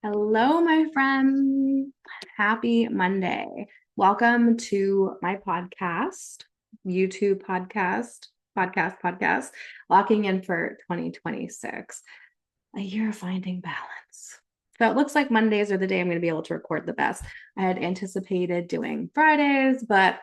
Hello, my friend. Happy Monday. Welcome to my podcast, YouTube podcast, locking in for 2026, a year of finding balance. So it looks like Mondays are the day I'm going to be able to record the best. I had anticipated doing Fridays, but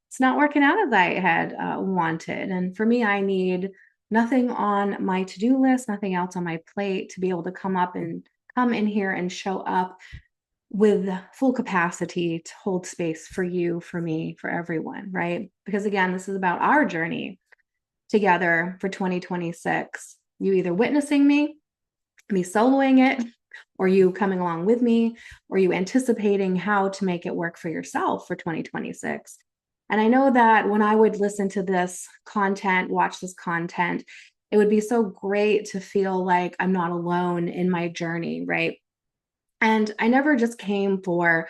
it's not working out as I had wanted. And for me, I need nothing on my to-do list, nothing else on my plate to be able to come in here and show up with full capacity to hold space for you, for me, for everyone, right? Because again, this is about our journey together for 2026. You either witnessing me soloing it, or you coming along with me, or you anticipating how to make it work for yourself for 2026. And I know that when I would listen to this content, watch this content, it would be so great to feel like I'm not alone in my journey, right? And I never just came for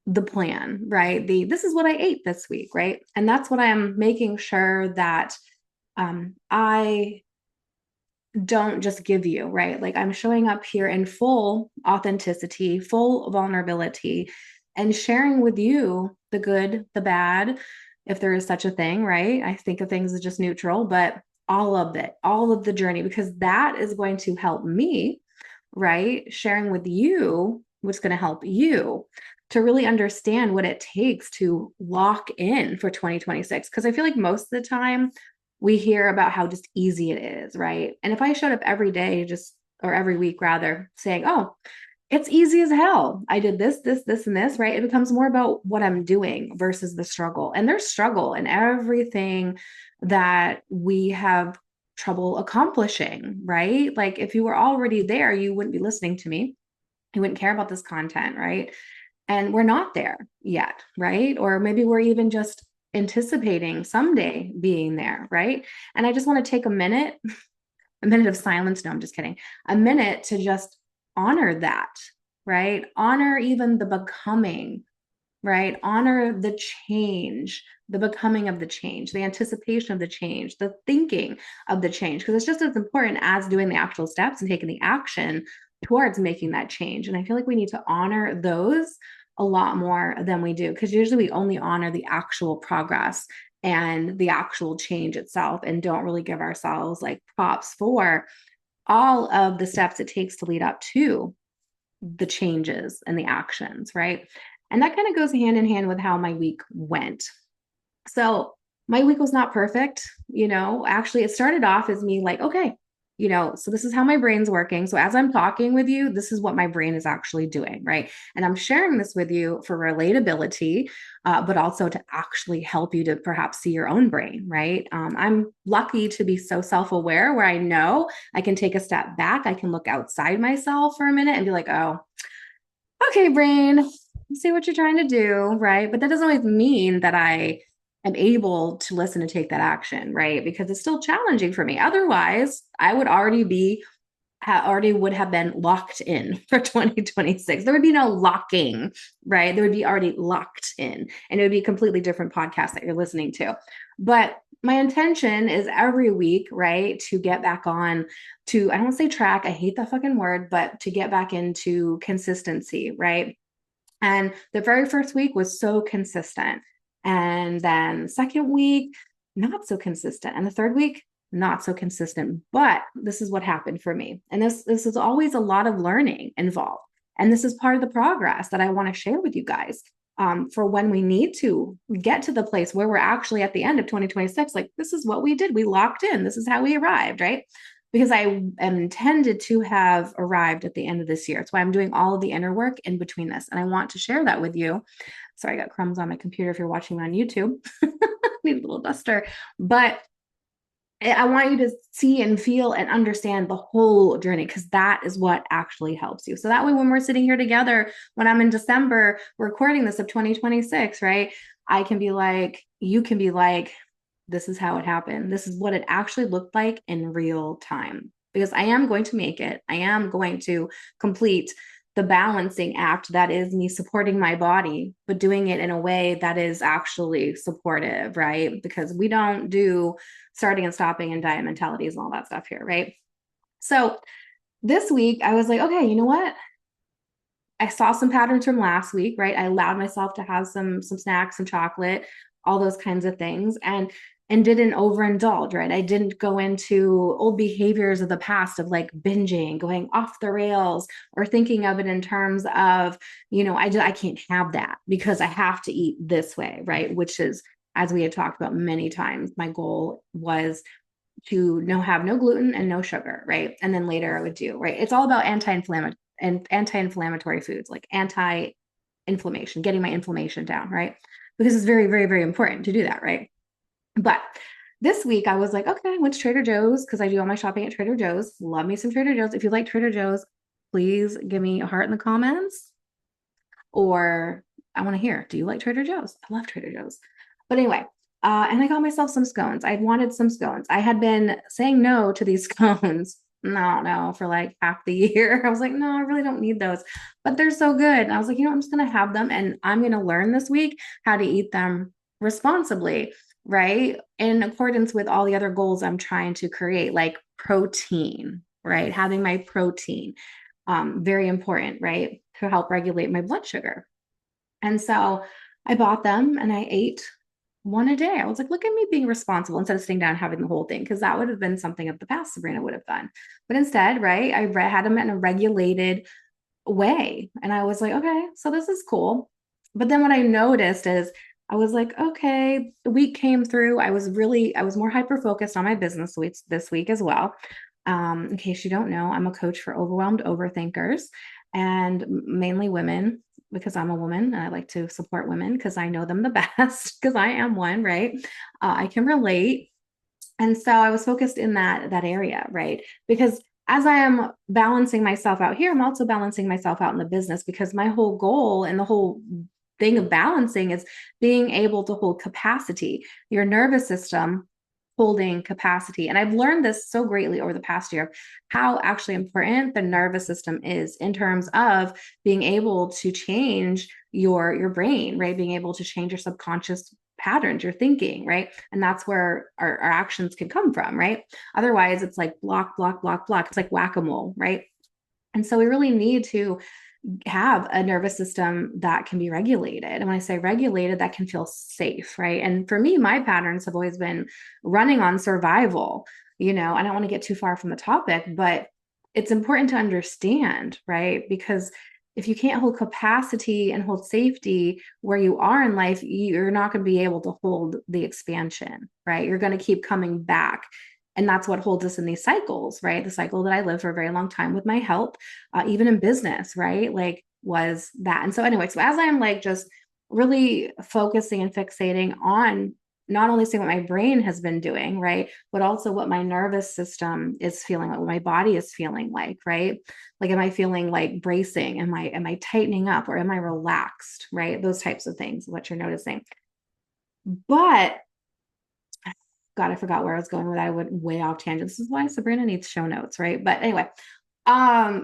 the plan, right? This is what I ate this week, right? And that's what I'm making sure that I don't just give you, right? Like I'm showing up here in full authenticity, full vulnerability, and sharing with you the good, the bad, if there is such a thing, right? I think of things as just neutral, but all of it, all of the journey, because that is going to help me, right? Sharing with you what's going to help you to really understand what it takes to lock in for 2026. Because I feel like most of the time, we hear about how just easy it is, right? And if I showed up every day, or every week rather, saying, oh, it's easy as hell. I did this, and this, right? It becomes more about what I'm doing versus the struggle. And there's struggle in everything that we have trouble accomplishing, right? Like if you were already there, you wouldn't be listening to me. You wouldn't care about this content, right? And we're not there yet, right? Or maybe we're even just anticipating someday being there, right? And I just want to take a minute of silence. No, I'm just kidding. A minute to just honor that, right? Honor even the becoming, right? Honor the change, the becoming of the change, the anticipation of the change, the thinking of the change, because it's just as important as doing the actual steps and taking the action towards making that change. And I feel like we need to honor those a lot more than we do, because usually we only honor the actual progress and the actual change itself and don't really give ourselves like props for all of the steps it takes to lead up to the changes and the actions, right? And that kind of goes hand in hand with how my week went. So my week was not perfect. Actually, it started off as me like, okay, so this is how my brain's working. So as I'm talking with you, this is what my brain is actually doing, right? And I'm sharing this with you for relatability, but also to actually help you to perhaps see your own brain, right? I'm lucky to be so self aware where I know I can take a step back. I can look outside myself for a minute and be like, oh, okay, brain, see what you're trying to do, right? But that doesn't always mean that I am able to listen and take that action, right? Because it's still challenging for me. Otherwise, I would already would have been locked in for 2026. There would be no locking, right? There would be already locked in, and it would be a completely different podcast that you're listening to. But my intention is every week, right, to get back on to, I don't say track, I hate that fucking word, but to get back into consistency, right? And the very first week was so consistent. And then the second week, not so consistent. And the third week, not so consistent. But this is what happened for me. And this is always a lot of learning involved. And this is part of the progress that I want to share with you guys, for when we need to get to the place where we're actually at the end of 2026. Like, this is what we did. We locked in. This is how we arrived, right? Because I am intended to have arrived at the end of this year. That's why I'm doing all of the inner work in between this. And I want to share that with you. Sorry, I got crumbs on my computer if you're watching me on YouTube. Need a little duster. But I want you to see and feel and understand the whole journey, because that is what actually helps you. So that way, when we're sitting here together, when I'm in December recording this of 2026, right? I can be like, you can be like, this is how it happened. This is what it actually looked like in real time. Because I am going to make it. I am going to complete the balancing act that is me supporting my body, but doing it in a way that is actually supportive, right? Because we don't do starting and stopping and diet mentalities and all that stuff here, right? So this week I was like, okay, you know what? I saw some patterns from last week, right? I allowed myself to have some snacks, some chocolate, all those kinds of things, and didn't overindulge, right? I didn't go into old behaviors of the past of like binging, going off the rails, or thinking of it in terms of, I can't have that because I have to eat this way, right? Which is, as we had talked about many times, my goal was to have no gluten and no sugar, right? And then later I would do, right? It's all about anti-inflammatory foods, like anti-inflammation, getting my inflammation down, right? Because it's very, very, very important to do that, right? But this week I was like, okay, I went to Trader Joe's because I do all my shopping at Trader Joe's. Love me some Trader Joe's. If you like Trader Joe's, please give me a heart in the comments, or I want to hear, do you like Trader Joe's? I love Trader Joe's. But anyway, and I got myself some scones. I wanted some scones. I had been saying no to these scones, no, for like half the year. I was like, no, I really don't need those, but they're so good. And I was like, I'm just going to have them, and I'm going to learn this week how to eat them responsibly, right? In accordance with all the other goals I'm trying to create, like protein, right? Having my protein, very important, right? To help regulate my blood sugar. And so I bought them and I ate one a day. I was like, look at me being responsible instead of sitting down and having the whole thing, because that would have been something of the past Sabrina would have done. But instead, right, had them in a regulated way. And I was like, okay, so this is cool. But then what I noticed is I was like, okay, the week came through. I was more hyper focused on my business weeks this week as well. In case you don't know, I'm a coach for overwhelmed overthinkers, and mainly women, because I'm a woman and I like to support women because I know them the best, because I am one, right? I can relate. And so I was focused in that area, right? Because as I am balancing myself out here, I'm also balancing myself out in the business, because my whole goal and the whole thing of balancing is being able to hold capacity, your nervous system holding capacity. And I've learned this so greatly over the past year, how actually important the nervous system is in terms of being able to change your brain, right? Being able to change your subconscious patterns, your thinking, right? And that's where our actions can come from, right? Otherwise, it's like block, block, block, block. It's like whack-a-mole, right? And so we really need to have a nervous system that can be regulated. And when I say regulated, that can feel safe, right? And for me, my patterns have always been running on survival. I don't want to get too far from the topic, but it's important to understand, right? Because if you can't hold capacity and hold safety where you are in life, you're not going to be able to hold the expansion, right? You're going to keep coming back. And that's what holds us in these cycles, right? The cycle that I lived for a very long time with my health, even in business, right? Like, was that. And so, anyway, so as I'm like just really focusing and fixating on not only seeing what my brain has been doing, right, but also what my nervous system is feeling like, what my body is feeling like, right? Like, am I feeling like bracing? Am I tightening up, or am I relaxed, right? Those types of things, what you're noticing. But God, I forgot where I was going with that. I went way off tangent. This is why Sabrina needs show notes, right? But anyway,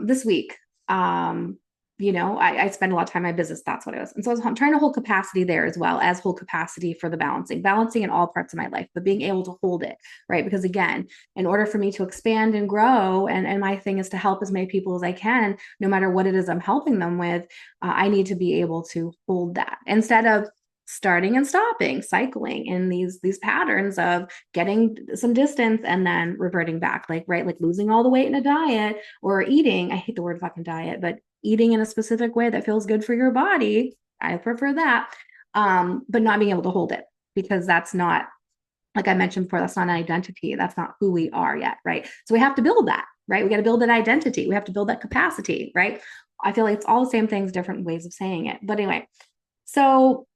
this week, I spend a lot of time in my business. That's what it was. And so I'm trying to hold capacity there, as well as hold capacity for the balancing in all parts of my life, but being able to hold it, right? Because again, in order for me to expand and grow, and my thing is to help as many people as I can, no matter what it is I'm helping them with, I need to be able to hold that instead of starting and stopping, cycling in these patterns of getting some distance and then reverting back, like, right, like losing all the weight in a diet, or eating, I hate the word fucking diet, but eating in a specific way that feels good for your body. I prefer that. But not being able to hold it, because that's not, like I mentioned before, that's not an identity. That's not who we are yet, right? So we have to build that, right? We got to build that identity. We have to build that capacity, right? I feel like it's all the same things, different ways of saying it. But anyway, so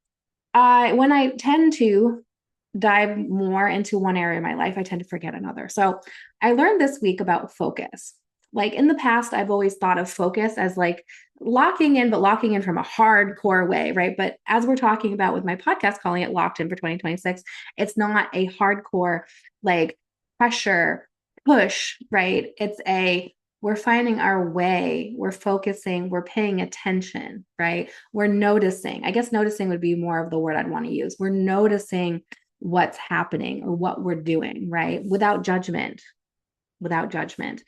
when I tend to dive more into one area of my life, I tend to forget another. So I learned this week about focus. Like, in the past, I've always thought of focus as like locking in, but locking in from a hardcore way, right? But as we're talking about with my podcast, calling it Locked In for 2026, it's not a hardcore, like, pressure push, right? We're finding our way, we're focusing, we're paying attention, right? We're noticing. I guess noticing would be more of the word I'd want to use. We're noticing what's happening or what we're doing, right? Without judgment, without judgment.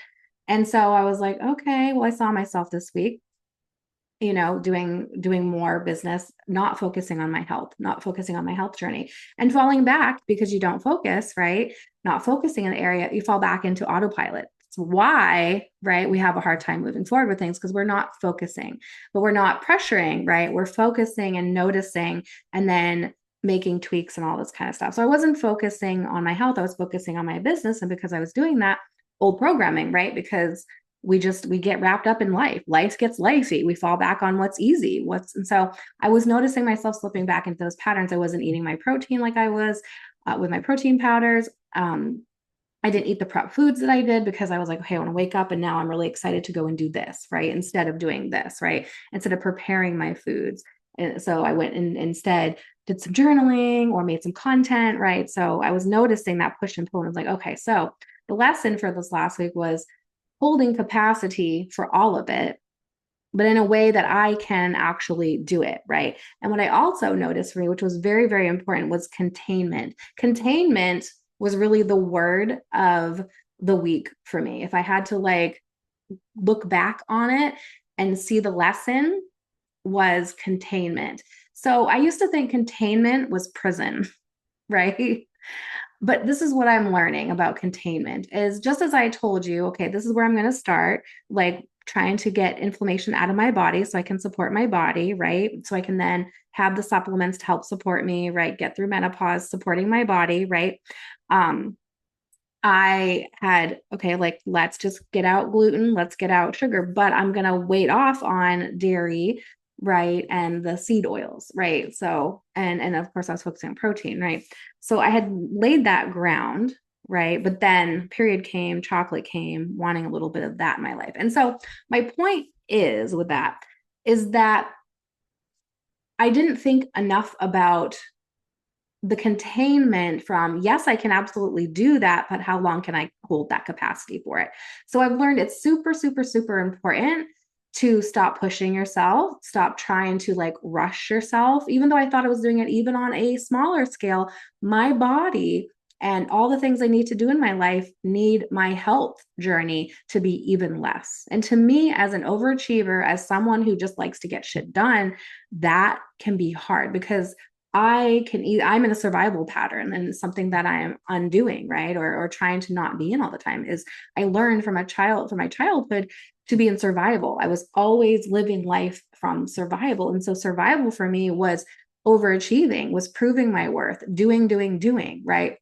And so I was like, okay, well, I saw myself this week doing more business, not focusing on my health, not focusing on my health journey, and falling back because you don't focus, right? Not focusing in the area, you fall back into autopilot. It's why, right, we have a hard time moving forward with things because we're not focusing, but we're not pressuring, right? We're focusing and noticing and then making tweaks and all this kind of stuff. So I wasn't focusing on my health, I was focusing on my business. And because I was doing that, old programming, right? Because we get wrapped up in life gets lifey, we fall back on what's easy, and so I was noticing myself slipping back into those patterns. I wasn't eating my protein like I was with my protein powders. I didn't eat the prep foods that I did because I was like, okay, I want to wake up and now I'm really excited to go and do this, right? Instead of doing this, right? Instead of preparing my foods. And so I went and instead did some journaling or made some content, right? So I was noticing that push and pull and I was like, okay, so the lesson for this last week was holding capacity for all of it, but in a way that I can actually do it, right? And what I also noticed for me, which was very, very important, was containment. Containment was really the word of the week for me. If I had to like look back on it and see the lesson, was containment. So I used to think containment was prison, right? But this is what I'm learning about containment is just as I told you, okay, this is where I'm going to start, like trying to get inflammation out of my body so I can support my body, right? So I can then have the supplements to help support me, right? Get through menopause, supporting my body, right? Um, I had, okay, like let's just get out gluten, let's get out sugar, but I'm going to wait off on dairy, right? And the seed oils, right? So, and of course I was focusing on protein, right? So I had laid that ground, right? But then period came, chocolate came, wanting a little bit of that in my life. And so my point is with that is that I didn't think enough about the containment from, yes, I can absolutely do that, but how long can I hold that capacity for it? So I've learned it's super, super, super important to stop pushing yourself, stop trying to like rush yourself. Even though I thought I was doing it even on a smaller scale, my body and all the things I need to do in my life need my health journey to be even less. And to me, as an overachiever, as someone who just likes to get shit done, that can be hard because I'm in a survival pattern and it's something that I'm undoing, right? Or trying to not be in all the time is I learned from my childhood to be in survival. I was always living life from survival. And so survival for me was overachieving, was proving my worth, doing, right?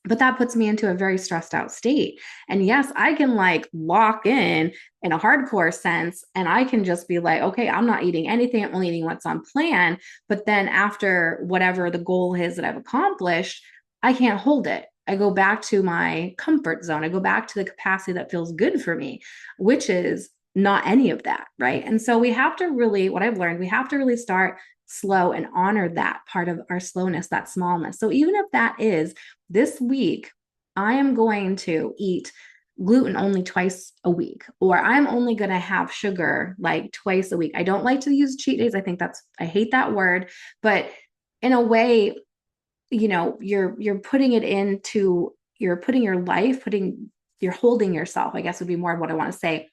But that puts me into a very stressed out state. And yes, I can like lock in a hardcore sense, and I can just be like, okay, I'm not eating anything. I'm only eating what's on plan. But then after whatever the goal is that I've accomplished, I can't hold it. I go back to my comfort zone. I go back to the capacity that feels good for me, which is not any of that. Right. And so we have to really, what I've learned, we have to really start slow and honor that part of our slowness, that smallness. So even if that is this week, I am going to eat gluten only twice a week, or I'm only going to have sugar like twice a week. I don't like to use cheat days. I hate that word, but in a way, you're putting it into, you're putting your life, you're holding yourself, I guess would be more of what I want to say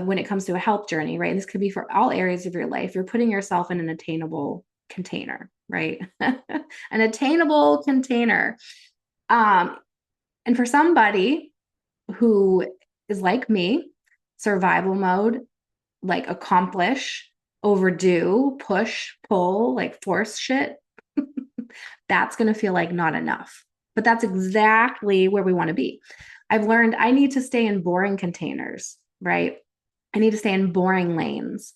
when it comes to a health journey, right? And this could be for all areas of your life. You're putting yourself in an attainable container, right? An attainable container. Um, and for somebody who is like me, survival mode, like accomplish, overdo, push, pull, like force shit, that's going to feel like not enough. But that's exactly where we want to be. I've learned I need to stay in boring containers, right? I need to stay in boring lanes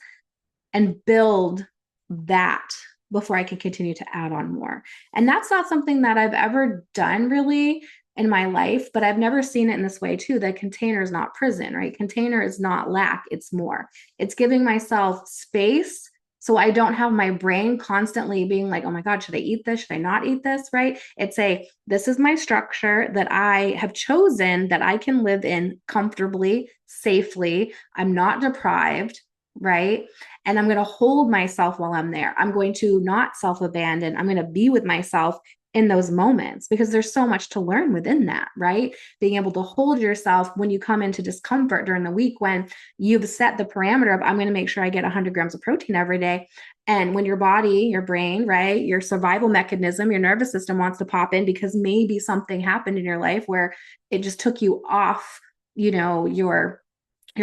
and build that before I can continue to add on more. And that's not something that I've ever done really in my life, but I've never seen it in this way too. That container is not prison, right? Container is not lack, it's more. It's giving myself space so I don't have my brain constantly being like, oh my God, should I eat this? Should I not eat this? Right? This is my structure that I have chosen that I can live in comfortably, safely. I'm not deprived, right? And I'm going to hold myself while I'm there. I'm going to not self abandon. I'm going to be with myself in those moments, because there's so much to learn within that, right? Being able to hold yourself when you come into discomfort during the week, when you've set the parameter of, I'm going to make sure I get 100 grams of protein every day. And when your body, your brain, right, your survival mechanism, your nervous system wants to pop in because maybe something happened in your life where it just took you off, your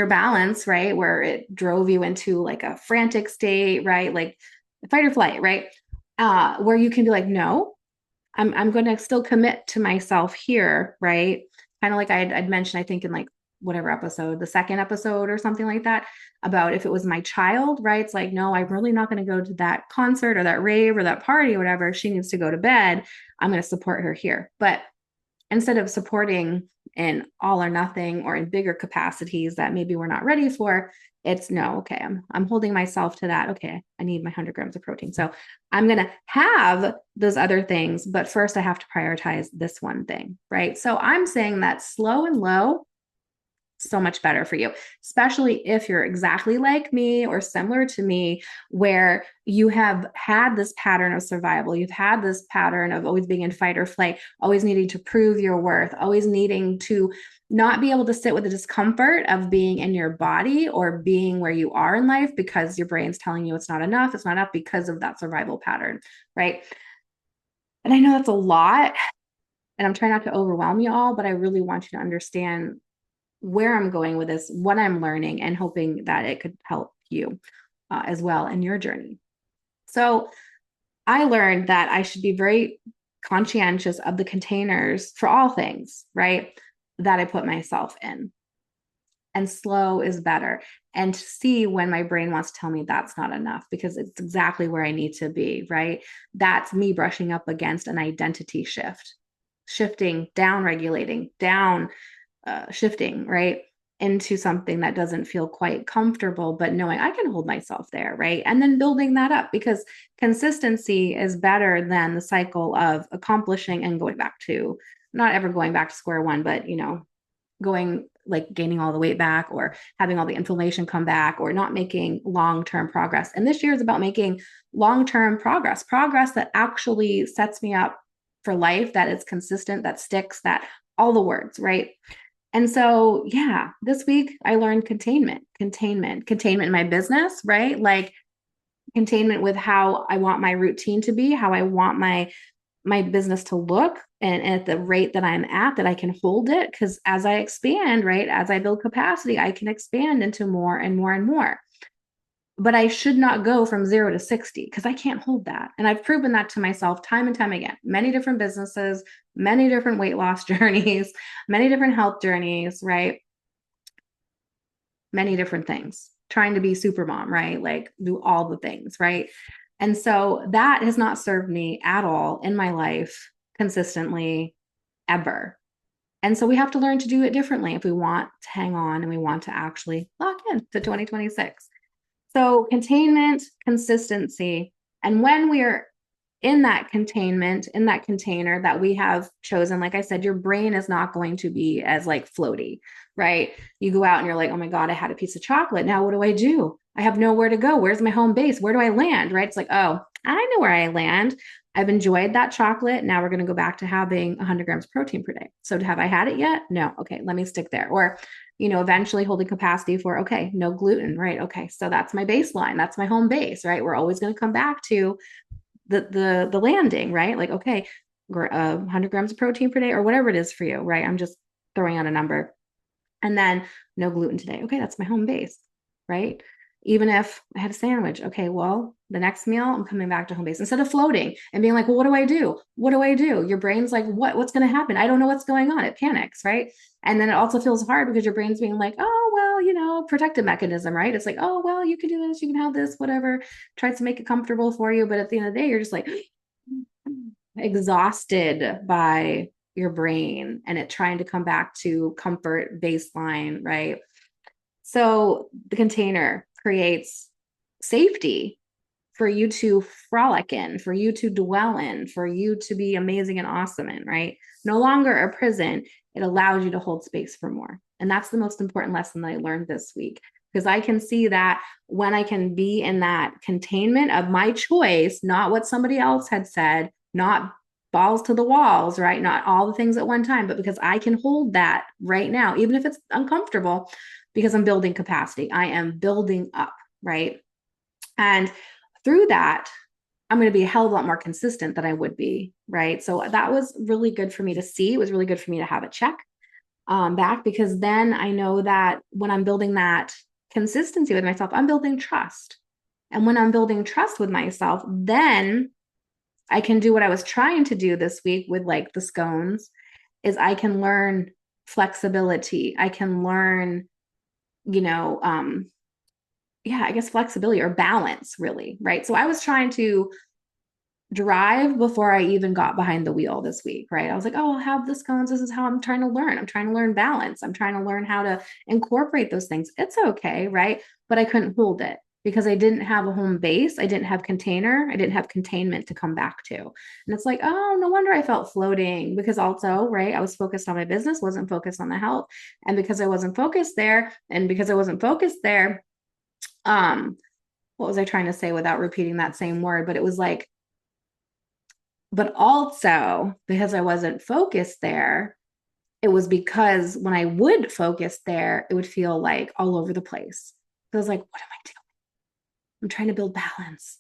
balance, right? Where it drove you into like a frantic state, right? Like fight or flight, right? Where you can be like, no, I'm going to still commit to myself here, right? Kind of like I'd mentioned, I think in like whatever episode, the second episode or something like that, about if it was my child, right? It's like, no, I'm really not going to go to that concert or that rave or that party or whatever. She needs to go to bed. I'm going to support her here. But instead of supporting in all or nothing or in bigger capacities that maybe we're not ready for, it's no, okay, I'm holding myself to that. Okay, I need my 100 grams of protein. So I'm going to have those other things, but first I have to prioritize this one thing, right? So I'm saying that slow and low, so much better for you, especially if you're exactly like me or similar to me, where you have had this pattern of survival. You've had this pattern of always being in fight or flight, always needing to prove your worth, always needing to not be able to sit with the discomfort of being in your body or being where you are in life because your brain's telling you it's not enough. It's not enough because of that survival pattern, right? And I know that's a lot, and I'm trying not to overwhelm you all, but I really want you to understand where I'm going with this, what I'm learning, and hoping that it could help you as well in your journey. So I learned that I should be very conscientious of the containers for all things, right? That I put myself in. And slow is better. And to see when my brain wants to tell me that's not enough, because it's exactly where I need to be, right? That's me brushing up against an identity shift, shifting, down regulating, down shifting, right? Into something that doesn't feel quite comfortable, but knowing I can hold myself there, right? And then building that up, because consistency is better than the cycle of accomplishing and going back to, not ever going back to square one, but going like gaining all the weight back or having all the inflammation come back or not making long-term progress. And this year is about making long-term progress that actually sets me up for life, that is consistent, that sticks, that all the words, right? And so, yeah, this week I learned containment in my business, right? Like containment with how I want my routine to be, how I want my business to look, and at the rate that I'm at, that I can hold it. Because as I expand, right, as I build capacity, I can expand into more and more and more. But I should not go from 0 to 60 because I can't hold that. And I've proven that to myself time and time again. Many different businesses, many different weight loss journeys, many different health journeys, right? Many different things. Trying to be super mom, right? Like do all the things, right? And so that has not served me at all in my life consistently ever. And so we have to learn to do it differently if we want to hang on and we want to actually lock in to 2026. So containment, consistency. And when we are in that containment, in that container that we have chosen, like I said, your brain is not going to be as like floaty, right? You go out and you're like, oh my God, I had a piece of chocolate. Now what do I do? I have nowhere to go. Where's my home base? Where do I land? Right? It's like, oh, I know where I land. I've enjoyed that chocolate. Now we're going to go back to having 100 grams of protein per day. So have I had it yet? No. Okay, let me stick there. Or, eventually holding capacity for, okay, no gluten, right? Okay, so that's my baseline. That's my home base, right? We're always going to come back to the landing, right? Like, okay, 100 grams of protein per day or whatever it is for you, right? I'm just throwing out a number. And then no gluten today. Okay, that's my home base, right? Even if I had a sandwich, okay, well, the next meal, I'm coming back to home base instead of floating and being like, well, what do I do? What do I do? Your brain's like, what's going to happen? I don't know what's going on. It panics, right? And then it also feels hard because your brain's being like, oh, well, protective mechanism, right? It's like, oh, well, you can do this, you can have this, whatever, tries to make it comfortable for you. But at the end of the day, you're just like exhausted by your brain and it trying to come back to comfort baseline, right? So the container creates safety for you to frolic in, for you to dwell in, for you to be amazing and awesome in, right? No longer a prison. It allows you to hold space for more. And that's the most important lesson that I learned this week, because I can see that when I can be in that containment of my choice, not what somebody else had said, not balls to the walls, right? Not all the things at one time, but because I can hold that right now, even if it's uncomfortable, because I'm building capacity. I am building up, right? And through that, I'm going to be a hell of a lot more consistent than I would be, right? So that was really good for me to see. It was really good for me to have a check back, because then I know that when I'm building that consistency with myself, I'm building trust. And when I'm building trust with myself, then I can do what I was trying to do this week with like the scones is I can learn flexibility. I can learn, you know, yeah, I guess flexibility or balance really, right? So I was trying to drive before I even got behind the wheel this week, right? I was like, oh, I'll have the scones. This is how I'm trying to learn. I'm trying to learn balance. I'm trying to learn how to incorporate those things. It's okay, right? But I couldn't hold it because I didn't have a home base. I didn't have container. I didn't have containment to come back to. And it's like, oh, no wonder I felt floating because also, right, I was focused on my business, wasn't focused on the health. And because I wasn't focused there, what was I trying to say without repeating that same word? But it was like, but also because I wasn't focused there, it was because when I would focus there, it would feel like all over the place. So I was like, what am I doing? I'm trying to build balance.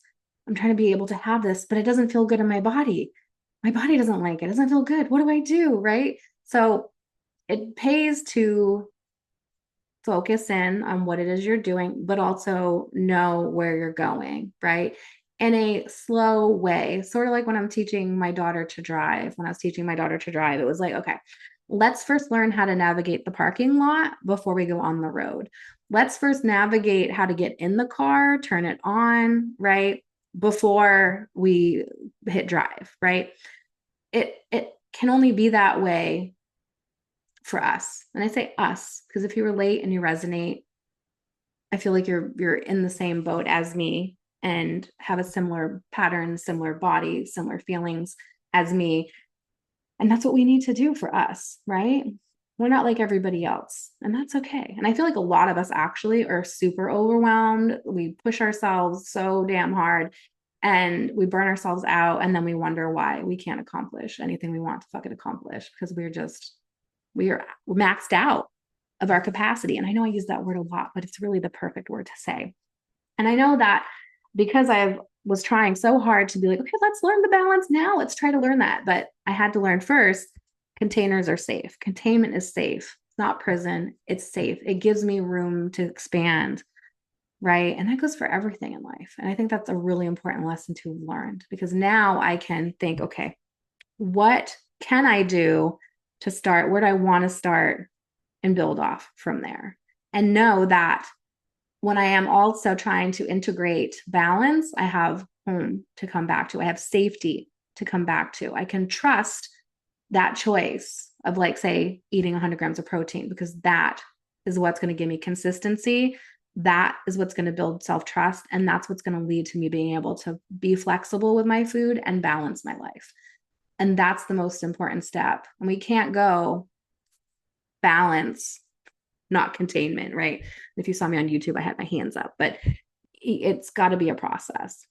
I'm trying to be able to have this, but it doesn't feel good in my body. My body doesn't like it. It doesn't feel good. What do I do? Right. So it pays to focus in on what it is you're doing, but also know where you're going, right? In a slow way, sort of like when I'm teaching my daughter to drive. When I was teaching my daughter to drive, it was like, okay, let's first learn how to navigate the parking lot before we go on the road. Let's first navigate how to get in the car, turn it on, right? Before we hit drive, right? It can only be that way for us. And I say us because if you relate and you resonate, I feel like you're in the same boat as me and have a similar pattern, similar body, similar feelings as me. And that's what we need to do for us, right? We're not like everybody else, and that's okay. And I feel like a lot of us actually are super overwhelmed. We push ourselves so damn hard and we burn ourselves out, and then we wonder why we can't accomplish anything we want to fucking accomplish because we are maxed out of our capacity. And I know I use that word a lot, but it's really the perfect word to say. And I know that because I was trying so hard to be like, okay, let's learn the balance now. Let's try to learn that. But I had to learn first containers are safe. Containment is safe. It's not prison. It's safe. It gives me room to expand. Right. And that goes for everything in life. And I think that's a really important lesson to have learned because now I can think, okay, what can I do to start? Where do I want to start and build off from there? And know that when I am also trying to integrate balance, I have home to come back to. I have safety to come back to. I can trust that choice of, like, say, eating 100 grams of protein because that is what's going to give me consistency. That is what's going to build self-trust. And that's what's going to lead to me being able to be flexible with my food and balance my life. And that's the most important step. And we can't go balance, not containment, right? If you saw me on YouTube, I had my hands up, but it's got to be a process.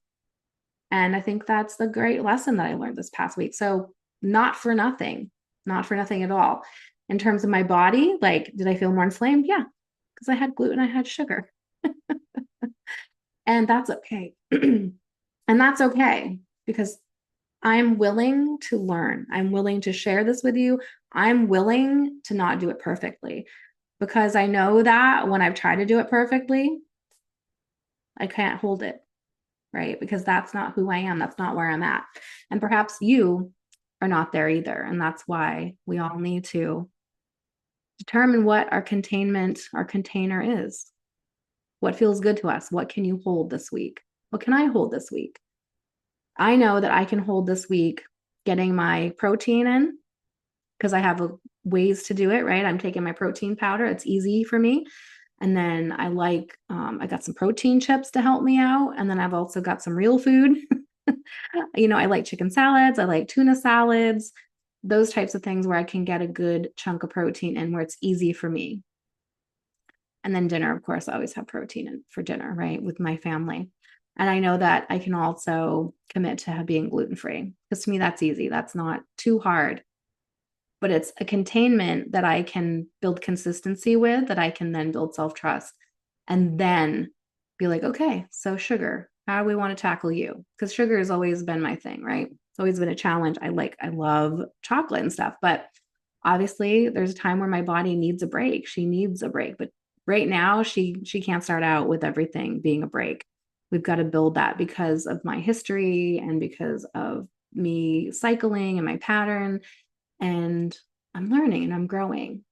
And I think that's the great lesson that I learned this past week. So, not for nothing, not for nothing at all. In terms of my body, like, did I feel more inflamed? Yeah, because I had gluten, I had sugar. And that's okay. And that's okay because I'm willing to learn. I'm willing to share this with you. I'm willing to not do it perfectly because I know that when I've tried to do it perfectly, I can't hold it, right? Because that's not who I am. That's not where I'm at. And perhaps you are not there either. And that's why we all need to determine what our containment, our container is. What feels good to us? What can you hold this week? What can I hold this week? I know that I can hold this week getting my protein in because I have ways to do it, right? I'm taking my protein powder. It's easy for me. And then I got some protein chips to help me out. And then I've also got some real food. I like chicken salads. I like tuna salads, those types of things where I can get a good chunk of protein and where it's easy for me. And then dinner, of course, I always have protein for dinner, right? With my family. And I know that I can also commit to being gluten free because to me, that's easy. That's not too hard, but it's a containment that I can build consistency with, that I can then build self trust and then be like, okay, so sugar, how do we want to tackle you? Because sugar has always been my thing, right? It's always been a challenge. I love chocolate and stuff, but obviously there's a time where my body needs a break. She needs a break, but right now she can't start out with everything being a break. We've got to build that because of my history and because of me cycling and my pattern, and I'm learning and I'm growing,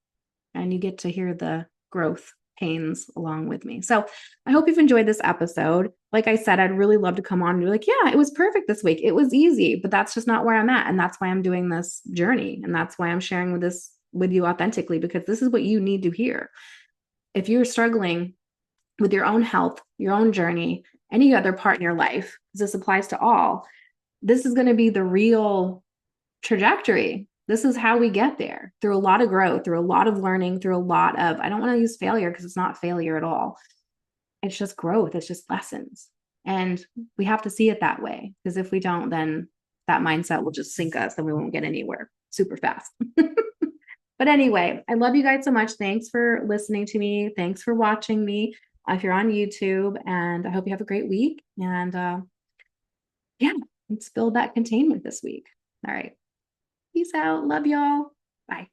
and you get to hear the growth pains along with me. So I hope you've enjoyed this episode. Like I said, I'd really love to come on and be like, yeah, it was perfect this week. It was easy, but that's just not where I'm at. And that's why I'm doing this journey. And that's why I'm sharing with you authentically, because this is what you need to hear. If you're struggling with your own health, your own journey, any other part in your life, because this applies to all, this is going to be the real trajectory. This is how we get there, through a lot of growth, through a lot of learning, through a lot of, I don't want to use failure because it's not failure at all. It's just growth, it's just lessons. And we have to see it that way, because if we don't, then that mindset will just sink us and we won't get anywhere super fast. But anyway, I love you guys so much. Thanks for listening to me. Thanks for watching me if you're on YouTube. And I hope you have a great week. And yeah, let's build that containment this week. All right. Peace out. Love y'all. Bye.